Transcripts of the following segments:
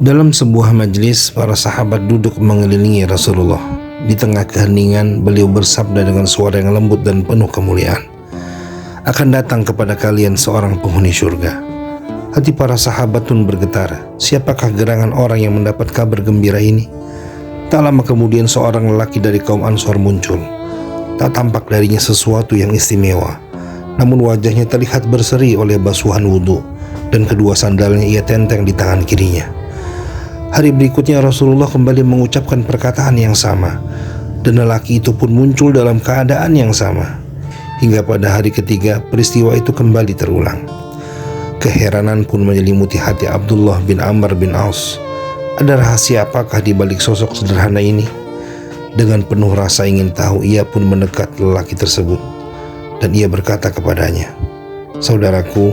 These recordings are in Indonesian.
Dalam sebuah majelis, para sahabat duduk mengelilingi Rasulullah. Di tengah keheningan, beliau bersabda dengan suara yang lembut dan penuh kemuliaan, "Akan datang kepada kalian seorang penghuni surga." Hati para sahabat pun bergetar. Siapakah gerangan orang yang mendapat kabar gembira ini? Tak lama kemudian seorang lelaki dari kaum Ansor muncul. Tak tampak darinya sesuatu yang istimewa, namun wajahnya terlihat berseri oleh basuhan wudhu, dan kedua sandalnya ia tenteng di tangan kirinya. Hari berikutnya Rasulullah kembali mengucapkan perkataan yang sama, dan lelaki itu pun muncul dalam keadaan yang sama. Hingga pada hari ketiga peristiwa itu kembali terulang. Keheranan pun menyelimuti hati Abdullah bin Amr bin Aus. Ada rahasia apakah di balik sosok sederhana ini? Dengan penuh rasa ingin tahu, ia pun mendekat lelaki tersebut, dan ia berkata kepadanya, "Saudaraku,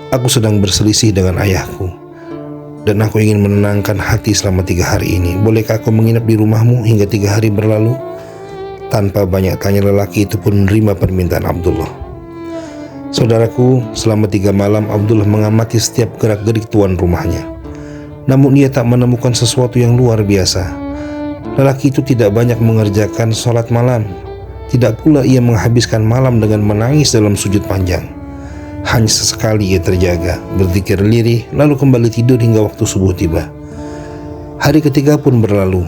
aku sedang berselisih dengan ayahku, dan aku ingin menenangkan hati selama 3 hari ini. Bolehkah aku menginap di rumahmu hingga 3 hari berlalu?" Tanpa banyak tanya, lelaki itu pun menerima permintaan Abdullah. Saudaraku, selama 3 malam Abdullah mengamati setiap gerak-gerik tuan rumahnya. Namun ia tak menemukan sesuatu yang luar biasa. Lelaki itu tidak banyak mengerjakan sholat malam. Tidak pula ia menghabiskan malam dengan menangis dalam sujud panjang. Hanya sesekali ia terjaga, berzikir lirih, lalu kembali tidur hingga waktu subuh tiba. Hari ketiga pun berlalu,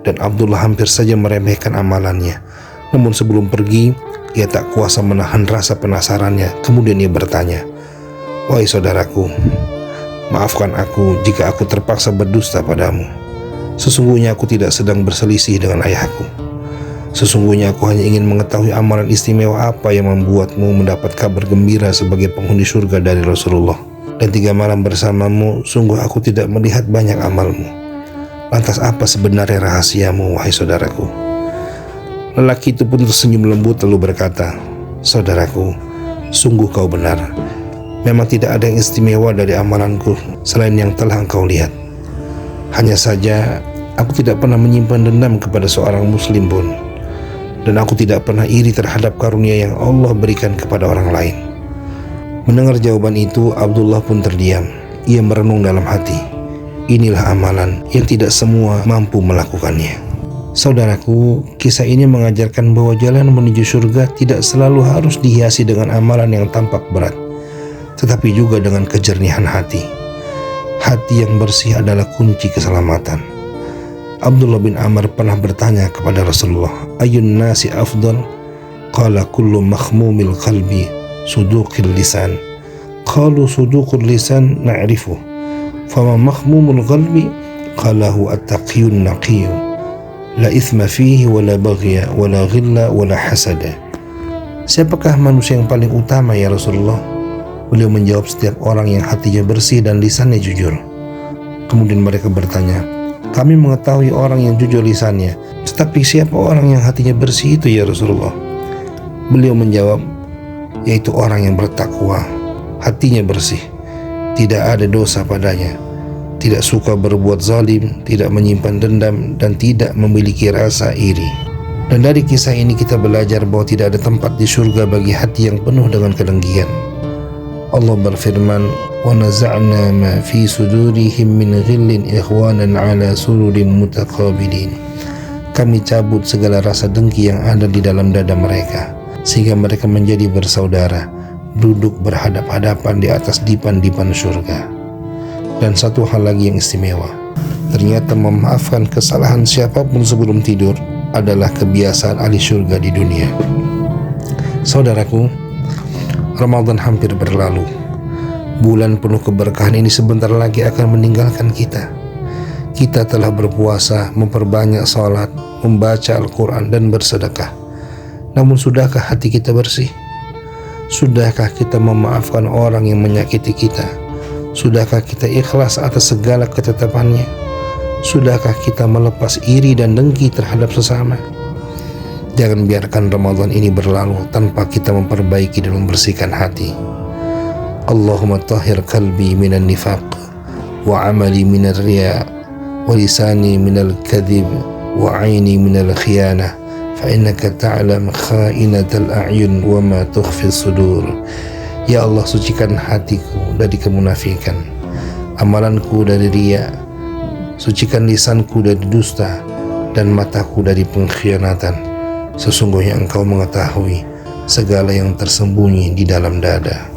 dan Abdullah hampir saja meremehkan amalannya. Namun sebelum pergi, ia tak kuasa menahan rasa penasarannya. Kemudian ia bertanya, "Wahai saudaraku, maafkan aku jika aku terpaksa berdusta padamu. Sesungguhnya aku tidak sedang berselisih dengan ayahku. Sesungguhnya aku hanya ingin mengetahui amalan istimewa apa yang membuatmu mendapat kabar gembira sebagai penghuni surga dari Rasulullah. Dan 3 malam bersamamu, sungguh aku tidak melihat banyak amalmu. Lantas apa sebenarnya rahasiamu, wahai saudaraku?" Lelaki itu pun tersenyum lembut lalu berkata, "Saudaraku, sungguh kau benar. Memang tidak ada yang istimewa dari amalanku selain yang telah engkau lihat. Hanya saja aku tidak pernah menyimpan dendam kepada seorang muslim pun, dan aku tidak pernah iri terhadap karunia yang Allah berikan kepada orang lain." Mendengar jawaban itu, Abdullah pun terdiam. Ia merenung dalam hati, inilah amalan yang tidak semua mampu melakukannya. Saudaraku, kisah ini mengajarkan bahwa jalan menuju surga tidak selalu harus dihiasi dengan amalan yang tampak berat, tetapi juga dengan kejernihan hati. Hati yang bersih adalah kunci keselamatan. Abdullah bin Amr pernah bertanya kepada Rasulullah, "Ayun nasi afdal?" Qala kullu makhmumil qalbi suduqil lisan. Qalu suduqul lisan na'rifu, fama makhmumul qalbi? Qala hu at-taqiyun naqiyyu, la ithma fihi wala baghya wala ghilla wala hasada. Siapakah manusia yang paling utama ya Rasulullah? Beliau menjawab, setiap orang yang hatinya bersih dan lisannya jujur. Kemudian mereka bertanya, "Kami mengetahui orang yang jujur lisannya, tetapi siapa orang yang hatinya bersih itu ya Rasulullah?" Beliau menjawab, yaitu orang yang bertakwa, hatinya bersih, tidak ada dosa padanya, tidak suka berbuat zalim, tidak menyimpan dendam, dan tidak memiliki rasa iri. Dan dari kisah ini kita belajar bahwa tidak ada tempat di surga bagi hati yang penuh dengan kedengkian. Allah berfirman, "Wa naza'na ma fi sudurihim min ghillin ikhwanan ala sururin mutaqabilin." Kami cabut segala rasa dengki yang ada di dalam dada mereka, sehingga mereka menjadi bersaudara, duduk berhadap-hadapan di atas dipan-dipan surga. Dan satu hal lagi yang istimewa, ternyata memaafkan kesalahan siapapun sebelum tidur adalah kebiasaan ahli surga di dunia. Saudaraku, Ramadan hampir berlalu. Bulan penuh keberkahan ini sebentar lagi akan meninggalkan kita. Kita telah berpuasa, memperbanyak salat, membaca Al-Quran, dan bersedekah. Namun sudahkah hati kita bersih? Sudahkah kita memaafkan orang yang menyakiti kita? Sudahkah kita ikhlas atas segala ketetapannya? Sudahkah kita melepas iri dan dengki terhadap sesama? Jangan biarkan Ramadan ini berlalu tanpa kita memperbaiki dan membersihkan hati. Allahumma tahhir qalbi minan nifaq, wa amali minar riya, wa lisani minal kadhib, wa aini minal khiyanah, fa innaka ta'lam kha'inatal a'yun wa ma tukhfi sudur. Ya Allah, sucikan hatiku dari kemunafikan, amalanku dari riya, Sucikan lisanku dari dusta dan mataku dari pengkhianatan. Sesungguhnya Engkau mengetahui segala yang tersembunyi di dalam dada.